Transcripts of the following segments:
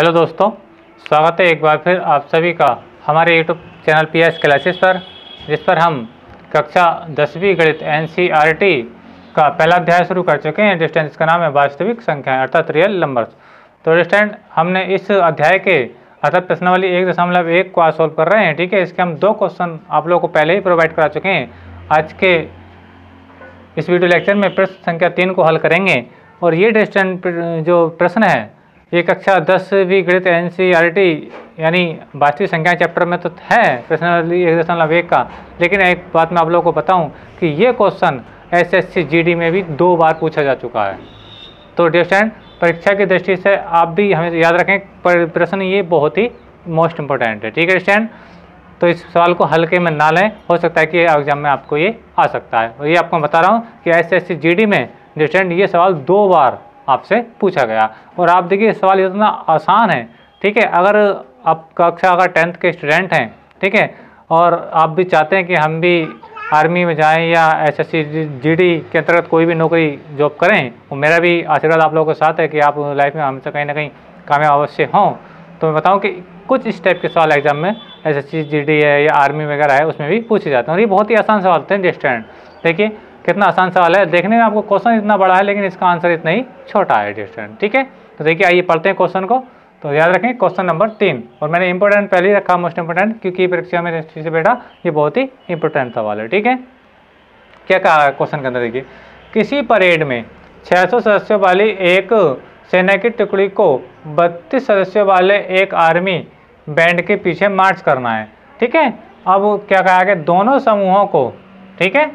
Hello दोस्तों, स्वागत है एक बार फिर आप सभी का हमारे यूट्यूब चैनल PS क्लासेस पर, जिस पर हम कक्षा 10वीं गणित NCERT का पहला अध्याय शुरू कर चुके हैं। डिस्टेंस इसका नाम है वास्तविक संख्याएं अर्थात रियल नंबर्स। तो डिस्टेंस हमने इस अध्याय के अर्थात प्रश्नावली 1.1 को आज सोल्व कर रहे हैं। ठीक है, इसके हम 2 क्वेश्चन आप लोगों को पहले ही प्रोवाइड करा चुके हैं। आज के इस वीडियो लेक्चर में प्रश्न संख्या 3 को हल करेंगे। और ये डिस्टेंस जो प्रश्न है ये कक्षा 10वीं गणित NCERT यानी वास्तविक संख्या चैप्टर में तो है प्रश्नावली 1.1 का, लेकिन एक बात मैं आप लोगों को बताऊं कि ये क्वेश्चन SSC GD में भी 2 बार पूछा जा चुका है। तो डिस्टेंस परीक्षा की दृष्टि से आप भी हमें याद रखें, प्रश्न ये बहुत ही मोस्ट इम्पोर्टेंट है। ठीक है डिस्टेंस, तो इस सवाल को हल्के में ना लें, हो सकता है कि एग्जाम में आपको ये आ सकता है। और ये आपको बता रहा हूँ कि SSC GD में डिस्टेंस ये सवाल 2 बार आपसे पूछा गया। और आप देखिए सवाल इतना आसान है। ठीक है, अगर आप कक्षा अगर 10th के स्टूडेंट हैं, ठीक है, और आप भी चाहते हैं कि हम भी आर्मी में जाएं या SSC GD के अंतर्गत कोई भी नौकरी जॉब करें, और मेरा भी आशीर्वाद आप लोगों के साथ है कि आप लाइफ में हमेशा कहीं ना कहीं कामयाब अवश्य हों। तो मैं बताऊं कि कुछ इस टाइप के सवाल एग्जाम में SSC GD है या आर्मी वगैरह है उसमें भी पूछे जाते हैं। और ये बहुत ही आसान सवाल होते हैं डिस्टेंस। देखिए कितना आसान सवाल है, देखने में आपको क्वेश्चन इतना बड़ा है लेकिन इसका आंसर इतना ही छोटा है डिस्टेंस। ठीक है, तो देखिए आइए पढ़ते हैं क्वेश्चन को। तो याद रखें क्वेश्चन नंबर 3, और मैंने इंपॉर्टेंट पहले ही रखा मोस्ट इंपॉर्टेंट, क्योंकि परीक्षा में से बेटा ये बहुत ही इंपॉर्टेंट सवाल है। ठीक है, क्या कहा है क्वेश्चन के अंदर, देखिए किसी परेड में 600 सदस्यों वाली एक सेना की टुकड़ी को 32 सदस्यों वाले एक आर्मी बैंड के पीछे मार्च करना है। ठीक है, अब क्या कहा कि दोनों समूहों को, ठीक है,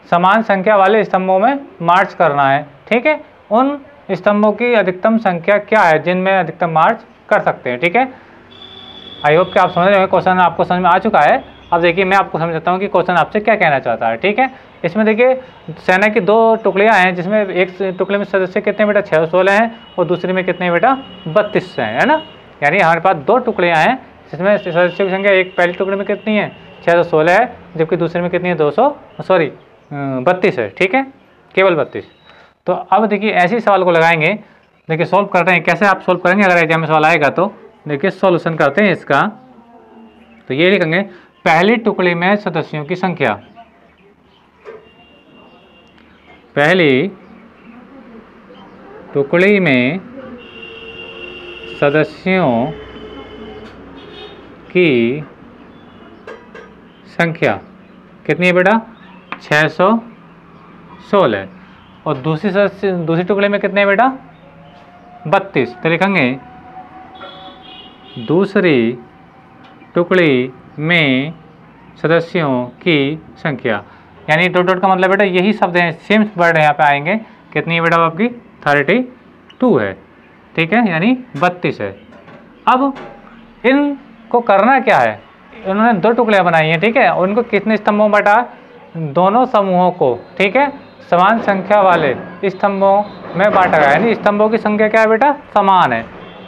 समान संख्या वाले स्तंभों में मार्च करना है। ठीक है, उन स्तंभों की अधिकतम संख्या क्या है जिनमें अधिकतम मार्च कर सकते हैं। ठीक है, आई होप कि आप समझ रहे हैं, क्वेश्चन आपको समझ में आ चुका है। अब देखिए मैं आपको समझाता हूँ कि क्वेश्चन आपसे क्या कहना चाहता है। ठीक है, इसमें देखिए सेना की 2 टुकड़ियाँ हैं, जिसमें एक टुकड़े में सदस्य कितने बेटा 616 हैं और दूसरी में कितने बेटा 32 हैं, है ना। यानी हमारे पास 2 टुकड़ियाँ हैं जिसमें सदस्यों की संख्या एक पहली टुकड़े में कितनी है 616 है, जबकि दूसरे में कितनी है 32 है। ठीक है, केवल 32। तो अब देखिए ऐसे सवाल को लगाएंगे। देखिए सॉल्व कर रहे हैं, कैसे आप सॉल्व करेंगे अगर एग्जाम में सवाल आएगा तो। देखिए सॉल्यूशन करते हैं इसका। तो ये लिखेंगे पहली टुकड़ी में सदस्यों की संख्या, पहली टुकड़ी में सदस्यों की संख्या कितनी है बेटा 616, और दूसरी टुकड़े में कितने बेटा 32। तो लिखेंगे दूसरी टुकड़ी में सदस्यों की संख्या, यानी डॉट का मतलब बेटा यही शब्द है, सेम वर्ड यहाँ पे आएंगे। कितनी है बेटा आपकी 32 है। ठीक है, यानी 32 है। अब इनको करना क्या है, इन्होंने 2 टुकड़ियाँ बनाई हैं। ठीक है, उनको कितने स्तंभों में बांटा, दोनों समूहों को, ठीक है, समान संख्या वाले स्तंभों में बांटा गया। यानी स्तंभों की संख्या क्या है बेटा समान है।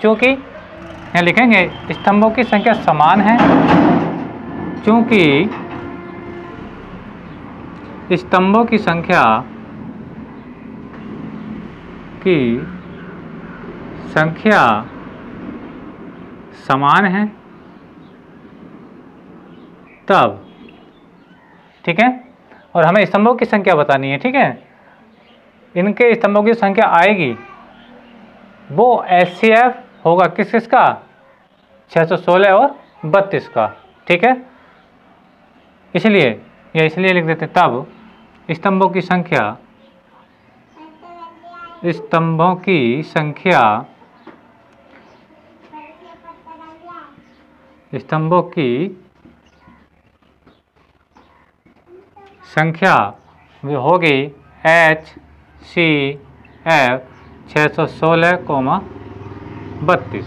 क्योंकि यहाँ लिखेंगे स्तंभों की संख्या समान है, क्योंकि स्तंभों की संख्या समान है तब। ठीक है, और हमें स्तंभों की संख्या बतानी है। ठीक है, इनके स्तंभों की संख्या आएगी वो HCF होगा किसका 616 और 32 का। ठीक है, इसलिए लिख देते तब स्तंभों की संख्या होगी HCF 616, 32।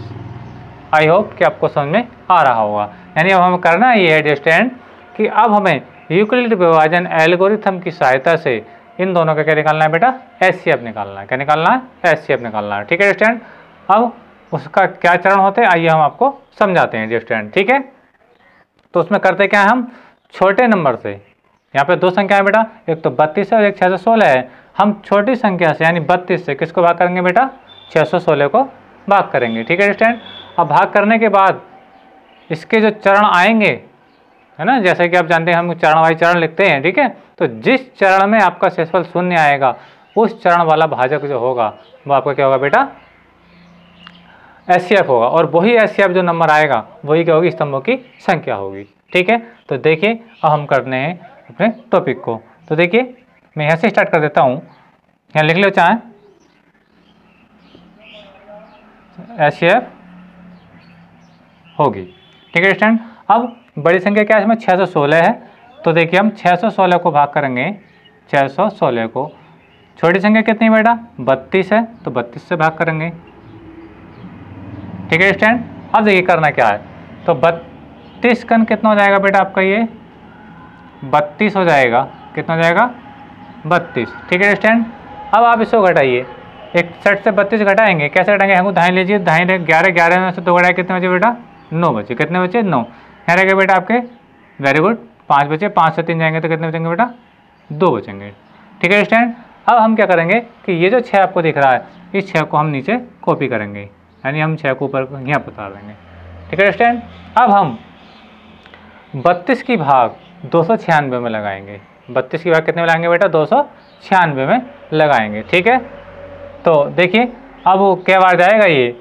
आई होप कि आपको समझ में आ रहा होगा। यानी अब हमें करना ये है डिस्टेंस कि अब हमें यूक्लिड विभाजन एल्गोरिथम की सहायता से इन दोनों का क्या निकालना है बेटा HCF निकालना है। क्या निकालना है HCF निकालना है। ठीक है डिस्टेंस, अब उसका क्या चरण होते हैं आइए हम आपको समझाते हैं डिस्टेंस। ठीक है, तो उसमें करते क्या है, हम छोटे नंबर से, यहाँ पे 2 संख्या है बेटा, एक तो 32 है और एक 616 है। हम छोटी संख्या से यानी 32 से किसको भाग करेंगे बेटा 616 को भाग करेंगे। ठीक है स्टूडेंट, अब भाग करने के बाद इसके जो चरण आएंगे, है ना, जैसे कि आप जानते हैं हम चरण वाइज चरण लिखते हैं, ठीक है। तो जिस चरण में आपका शेषफल शून्य आएगा उस चरण वाला भाजक जो होगा वो आपका क्या होगा बेटा, एचसीएफ होगा। और वही एचसीएफ जो नंबर आएगा वही क्या होगी, स्तंभों की संख्या होगी, ठीक है। तो देखिए अब हम करने हैं अपने टॉपिक को। तो देखिए मैं यहाँ से स्टार्ट कर देता हूँ, यहाँ लिख लो चाहे एचसीएफ होगी, ठीक है स्टूडेंट। अब बड़ी संख्या क्या है इसमें, 616 है। तो देखिए हम 616 को भाग करेंगे 616 को। छोटी संख्या कितनी बेटा, 32 है, तो 32 से भाग करेंगे, ठीक है स्टूडेंट। अब देखिए करना क्या है, तो 32 कन कितना हो जाएगा बेटा आपका, ये 32 हो जाएगा, कितना हो जाएगा 32, ठीक है स्टूडेंट। अब आप इसको घटाइए, 61 से 32 घटाएंगे, कैसे घटाएंगे, हमको दाएं लीजिए, दाएं 11, 11 में से 2 घटाए कितने बचे बेटा, 9 बचे, कितने बचे 9, यहाँ रहेगा बेटा आपके, वेरी गुड, 5 बचे, 5 से 3 जाएंगे तो कितने बचेंगे बेटा, 2 बचेंगे, ठीक है स्टूडेंट। अब हम क्या करेंगे कि ये जो 6 आपको दिख रहा है इस 6 को हम नीचे कॉपी करेंगे, यानी हम 6 को ऊपर यहाँ पर उतार देंगे, ठीक है स्टूडेंट। अब हम 32 की भाग 296 में लगाएंगे, 32 की भाग कितने में लगाएंगे बेटा, 296 में लगाएंगे, ठीक है। तो देखिए अब वो क्या बार जाएगा, ये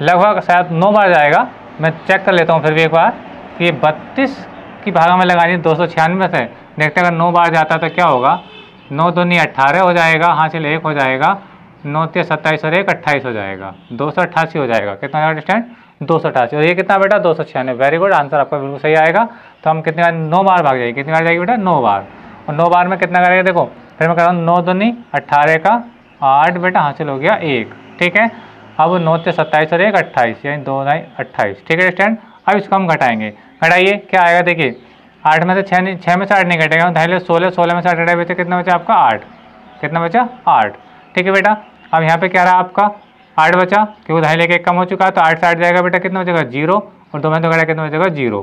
लगभग शायद 9 बार जाएगा, मैं चेक कर लेता हूँ फिर भी एक बार कि ये 32 की भाग में लगानी है 296 से, देखते हैं अगर 9 बार जाता है तो क्या होगा, 9 दूनी 18 हो जाएगा, हाँ चलिए 1 हो जाएगा, 9 3 27 और 1 28 हो जाएगा, 288 हो जाएगा, कितना जाएगा स्टूडेंट, 288। और ये कितना बेटा 296, वेरी गुड, आंसर आपका बिल्कुल सही आएगा। तो हम कितनी बार, 9 बार भाग जाएगी, कितनी बार जाएगी बेटा, 9 बार। और 9 बार में कितना करेगा, देखो फिर मैं कर रहा हूँ 9 दूनी 18 का 8 बेटा, हासिल हो गया 1, ठीक है। अब 9 से 27 और 1 28, यानी 2 9 28, ठीक है स्टूडेंट। अब इसको हम घटाएंगे, घटाइए क्या आएगा, देखिए 8 में से 6 में से 8 नहीं घटेगा, 16 16 में से 8 घटाए बचे, कितना बचा आपका 8, कितना बचा 8, ठीक है बेटा। अब यहाँ पे क्या रहा आपका 8 बचा, क्योंकि ढाई लेके 1 कम हो चुका है, तो 8 से 8 जाएगा बेटा, कितना बचेगा 0, और 2 में 2 घटाए कितना बचेगा 0,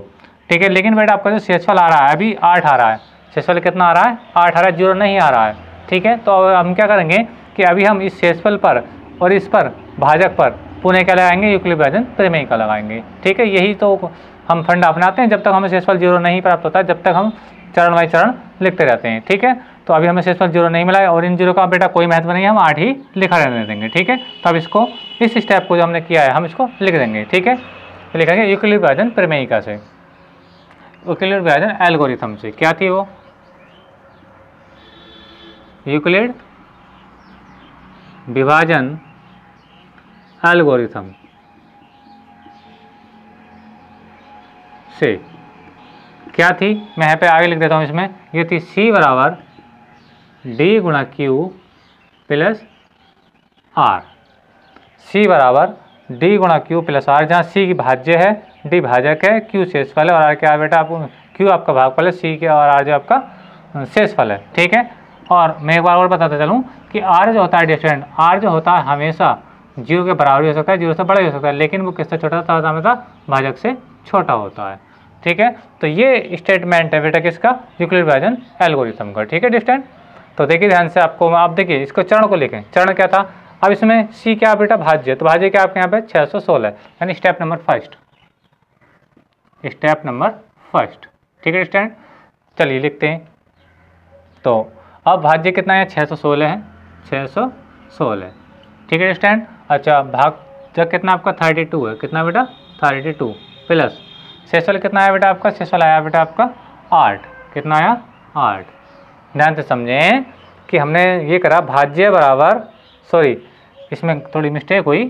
ठीक है। लेकिन बेटा आपका जो शेषफल आ रहा है अभी 8 आ रहा है, शेषफल कितना आ रहा है 8 आ रहा है, 0 नहीं आ रहा है, ठीक है। तो अब हम क्या करेंगे कि अभी हम इस शेषफल पर और इस पर भाजक पर पुनः क्या लगाएंगे, यूक्लिड विभाजन प्रमेय का लगाएंगे, ठीक है। यही तो हम फंड अपनाते हैं, जब तक हमें शेषफल 0 नहीं प्राप्त होता है जब तक हम चरण बाई चरण लिखते रहते हैं, ठीक है। तो अभी हमें शेषफल 0 नहीं मिला है और इन 0 का बेटा कोई महत्व नहीं है, हम 8 ही लिखा रहने देंगे, ठीक है। तो अब इसको इस स्टेप को जो हमने किया है हम इसको लिख देंगे, ठीक है। तो लिखेंगे यूक्लिड विभाजन प्रमेयिका से, यूक्लिड विभाजन एल्गोरिथम से, क्या थी वो, यूक्लिड विभाजन एल्गोरिथम से क्या थी, मैं यहाँ पे आगे लिख देता हूँ, इसमें ये थी C बराबर D गुणा Q प्लस R, C बराबर D गुणा Q प्लस R, जहाँ C की भाज्य है, D भाजक है, Q शेषफल है और R क्या है बेटा, आपको Q आपका भागफल है, C के और R जो आपका शेषफल है, ठीक है। और मैं एक बार और बताता चलूँ कि R जो होता है स्टूडेंट, R जो होता है हमेशा 0 के बराबर हो सकता है, 0 से बड़ा हो सकता है, लेकिन वो किससे छोटा होता है, हमेशा भाजक से छोटा होता है, ठीक है। तो ये स्टेटमेंट है बेटा किसका, यूक्लिड विभाजन एल्गोरिथम का, ठीक है स्टूडेंट। तो देखिए ध्यान से, आपको आप देखिए इसको चरण को लिखें, चरण क्या था, अब इसमें C क्या बेटा भाज्य, तो भाज्य क्या आपके यहाँ पे 616, यानी step number first, step number first, ठीक है स्टूडेंट। चलिए लिखते हैं, तो अब भाज्य कितना है 616 है, 616, ठीक है स्टूडेंट। अच्छा भाजक कितना आपका 32 है, कितना बेटा 32 प्लस शेषफल कितना आया बेटा आपका, शेषफल आया बेटा आपका 8, कितना आया 8। ध्यान से समझें कि हमने ये करा भाज्य बराबर, सॉरी इसमें थोड़ी मिस्टेक हुई,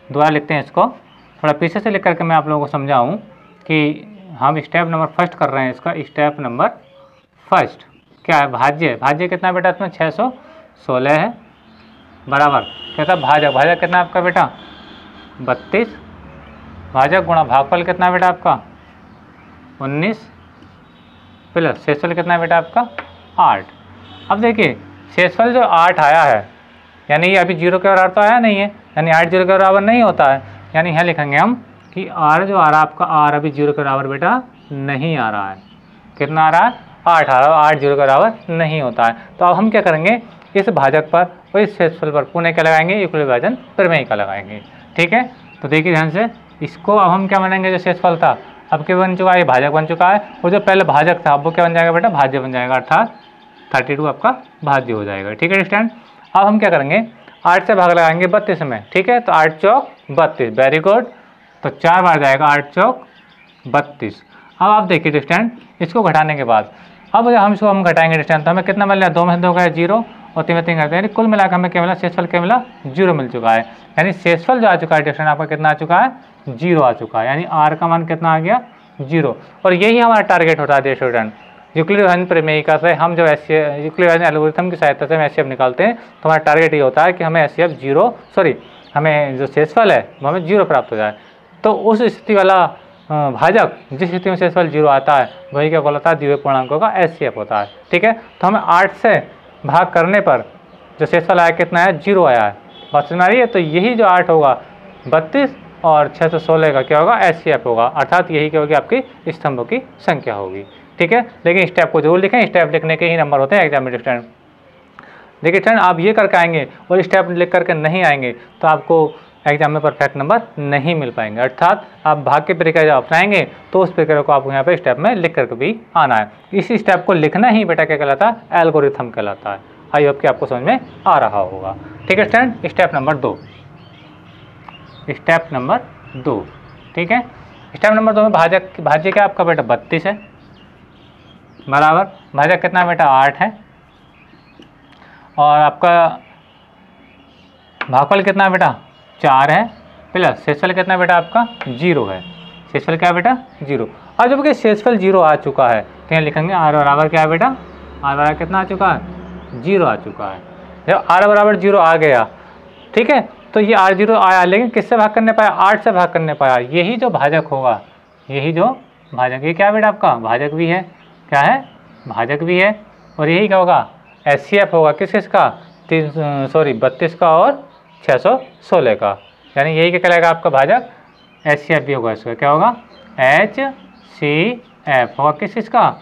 दोबारा लिखते हैं इसको, थोड़ा पीछे से लिख करके मैं आप लोगों को समझाऊं कि हम स्टेप नंबर फर्स्ट कर रहे हैं, इसका स्टेप नंबर फर्स्ट क्या है, भाज्य, भाज्य कितना बेटा इसमें 616 है, बराबर कहता भाजक, भाजक कितना आपका बेटा 32, भाजक गुणा भागफल कितना बेटा आपका 19 प्लस शेषफल कितना बेटा आपका 8। अब देखिए शेषफल जो 8 आया है, यानी ये अभी 0 के बराबर तो आया नहीं है, यानी 8 0 के बराबर नहीं होता है, यानी यहाँ लिखेंगे हम कि R जो आ रहा है आपका, R अभी 0 के बराबर बेटा नहीं आ रहा है, कितना आ रहा है 8 आ रहा है, 8 0 के बराबर नहीं होता है। तो अब हम क्या करेंगे इस भाजक पर और इस शेषफल पर पुनः क्या लगाएंगे, युगल विभाजन प्रमेय का लगाएंगे। ठीक है, तो देखिए ध्यान से, इसको अब हम क्या मानेंगे, जो शेषफल था अब क्या बन चुका है, भाजक बन चुका है, और जो पहले भाजक था अब वो क्या बन जाएगा बेटा, भाज्य बन जाएगा, अर्थात 32 आपका भाज्य हो जाएगा। ठीक है स्टूडेंट, अब हम क्या करेंगे, 8 से भाग लगाएंगे 32 में। ठीक है, तो 8 चौक 32, वेरी गुड, तो 4 बार जाएगा 8 चौक 32। अब आप देखिए डिस्टेंट, इसको घटाने के बाद अब हम इसको घटाएंगे डिस्टेंट, तो हमें कितना मिल रहा है, 2 में 2 का 0 और 3 में 3 करते हैं, यानी कुल मिलाकर हमें क्या मिला, शेषफल क्या मिला, 0 मिल चुका है। यानी शेषफल जो आ चुका है डिस्टेंट आपका कितना आ चुका है, 0 आ चुका है, यानी r का मान कितना आ गया, 0। और यही हमारा टारगेट होता है स्टूडेंट, यूक्लिड विभाजन प्रमेयिका से हम जब यूक्लिड विभाजन एल्गोरिथम की सहायता से हम एचसीएफ निकालते हैं तो हमारा टारगेट ये होता है कि हमें एचसीएफ 0 हमें जो शेषफल है वो हमें 0 प्राप्त हो जाए। तो उस स्थिति वाला भाजक जिस स्थिति में शेषफल 0 आता है वही क्या कहलाता है, द्वितीय पूर्णांकों का एचसीएफ होता है। ठीक है, तो हमें 8 से भाग करने पर जो शेषफल आया कितना है, 0 आया है, बात समझ आ रही है। तो यही जो 8 होगा 32 और 616 का क्या होगा, एचसीएफ होगा, अर्थात यही क्या होगी, आपकी स्तंभों की संख्या होगी। ठीक है, लेकिन स्टेप को जरूर लिखें, स्टेप लिखने के ही नंबर होते हैं एग्जाम में स्टूडेंट। देखिए स्टूडेंट, आप ये करके आएंगे और स्टेप लिख करके नहीं आएंगे तो आपको एग्जाम में परफेक्ट नंबर नहीं मिल पाएंगे, अर्थात आप भाग की प्रक्रिया जब अपनाएंगे तो उस प्रक्रिया को आपको यहाँ पे स्टेप में लिख करके भी आना है। इसी स्टेप को लिखना ही बेटा क्या कहलाता है, एल्गोरिथम कहलाता है। आई होप कि आपको समझ में आ रहा होगा। ठीक है student, step number 2, step number 2। ठीक है, स्टेप नंबर 2 में भाज्य क्या आपका बेटा 32 है, बराबर भाजक कितना बेटा 8 है, और आपका भागफल कितना बेटा 4 है, प्लस शेषफल कितना बेटा आपका 0 है। शेषफल क्या बेटा 0। और जब कि शेषफल 0 आ चुका है तो यहाँ लिखेंगे r बराबर क्या है बेटा, r बराबर कितना आ चुका है, 0 आ चुका है। जब r बराबर 0 आ गया, ठीक है, तो ये r 0 आया, लेकिन किससे भाग करने पाया, 8 से भाग करने पाया। यही जो भाजक होगा, यही जो भाजक, ये क्या बेटा आपका भाजक भी है, क्या है, भाजक भी है, और यही क्या होगा, एचसीएफ होगा, किस का 32 का और 616 का, यानी यही क्या कहलाएगा आपका भाजक, एचसीएफ भी होगा, इसका क्या होगा, एचसीएफ होगा, किस का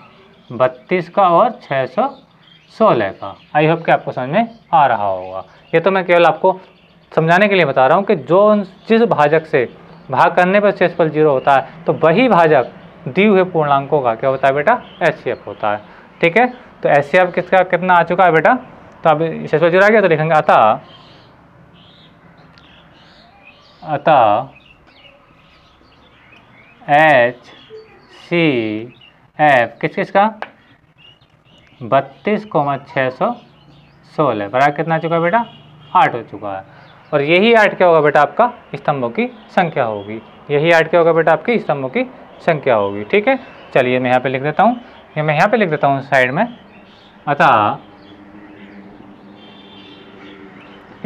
32 का और 616 का। आई होप कि आपको समझ में आ रहा होगा। ये तो मैं केवल आपको समझाने के लिए बता रहा हूँ कि जिस भाजक से भाग करने पर शेषफल 0 होता है तो वही भाजक दिए हुए पूर्णांकों का क्या होता है बेटा, एचसीएफ होता है। ठीक है, तो एचसीएफ किसका कितना आ चुका है बेटा, तो अब शेषफल 0 आ गया तो लिखेंगे अतः एचसीएफ किसका 32, 616 बराबर कितना आ चुका है बेटा, 8 हो चुका है। और यही 8 क्या होगा बेटा आपका स्तंभों की संख्या होगी, यही 8 क्या होगा बेटा आपकी स्तंभों की संख्या होगी। ठीक है, चलिए मैं यहाँ पे लिख देता हूँ, मैं यहाँ पे लिख देता हूँ साइड में, अतः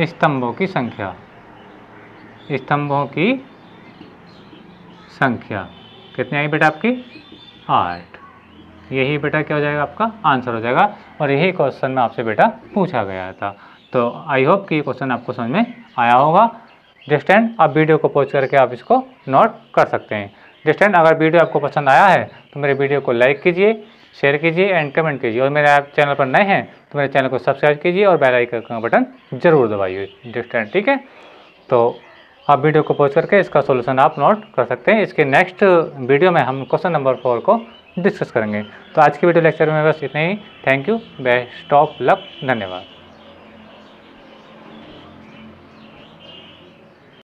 स्तंभों की संख्या, स्तंभों की संख्या कितनी आई बेटा आपकी 8। यही बेटा क्या हो जाएगा आपका आंसर हो जाएगा, और यही क्वेश्चन में आपसे बेटा पूछा गया था। तो आई होप कि ये क्वेश्चन आपको समझ में आया होगा। डिस्टेंट आप वीडियो को पॉज करके आप इसको नोट कर सकते हैं। डिस्टेंट अगर वीडियो आपको पसंद आया है तो मेरे वीडियो को लाइक कीजिए, शेयर कीजिए एंड कमेंट कीजिए, और मेरे आप चैनल पर नए हैं तो मेरे चैनल को सब्सक्राइब कीजिए और बेल आइकन का बटन जरूर दबाइए डिस्टेंट। ठीक है, तो आप वीडियो को पॉज करके इसका सॉल्यूशन आप नोट कर सकते हैं। इसके नेक्स्ट वीडियो में हम क्वेश्चन नंबर 4 को डिस्कस करेंगे। तो आज की वीडियो लेक्चर में बस इतना ही। Thank you, best of luck, धन्यवाद।